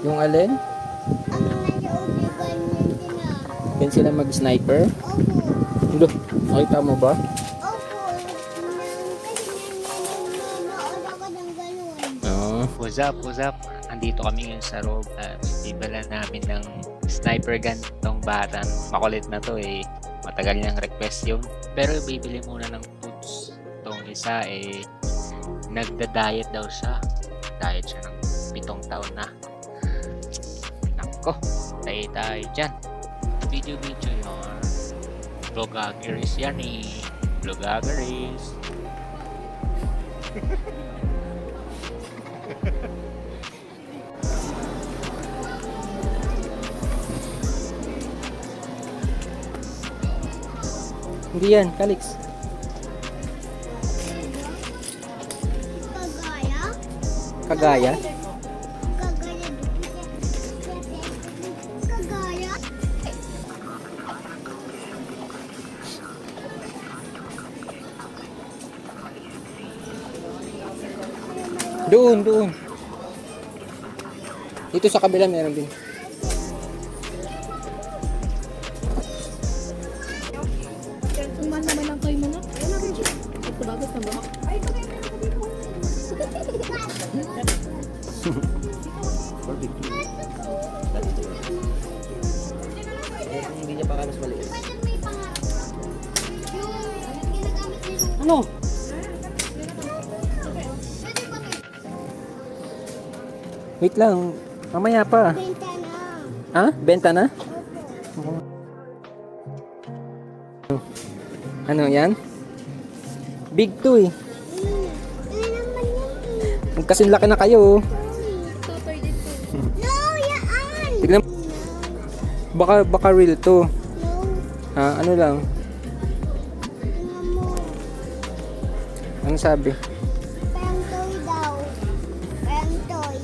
Yung alin? Ang naloob ganyan sila. Yan sila mag-sniper? Opo. Ilo, nakita mo ba? Opo. Kasi nanonood ako ng ganun. Oo. What's up, what's up? Andito kami ngayon sa Rob at bibala namin ng sniper gun tong batang makulit na to eh. Matagal niyang request yun. Pero bibili muna ng foods. Tong isa eh, nagda-diet daw siya. Diet siya ng 7 taon na. Nako, tayo dyan. Video yun. Vloggeries yan eh. Vloggeries. Hindi yan, Calix. Kagaya? Kagaya? Kagaya. Kagaya? Doon. Dito sa kabila meron din. Tuman naman ang kayo mga. Wala ba siya? Ito bago sa mga. Ay, ito kayo meron ko dito. Hindi niya pa kalos maliit. Bakit may pangarap? Yung ginagamit nila. Ano? Wait lang. Mamaya pa. Benta na. Ha? Benta na? Opo. Ano yan? Big to eh. Ano naman yan eh. Kasing laki na kayo. Tutoy dito. No, yan! Tignan. Baka real to. No, Ha? Ano lang? tingnan mo. Ano sabi? Parang toy daw. Parang toy.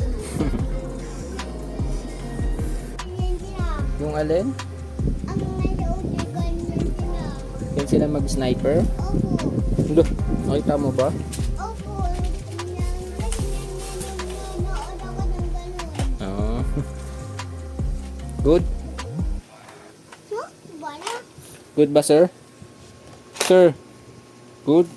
Ganyan sila. Yung alin? Ang naloob ganyan sila. Yan sila mag-sniper? Opo. Ilo, nakita mo ba? Opo. Kasi nanonood ako ng ganun. Oo. Good? Huh? Wala. Good ba, sir? Sir? Good?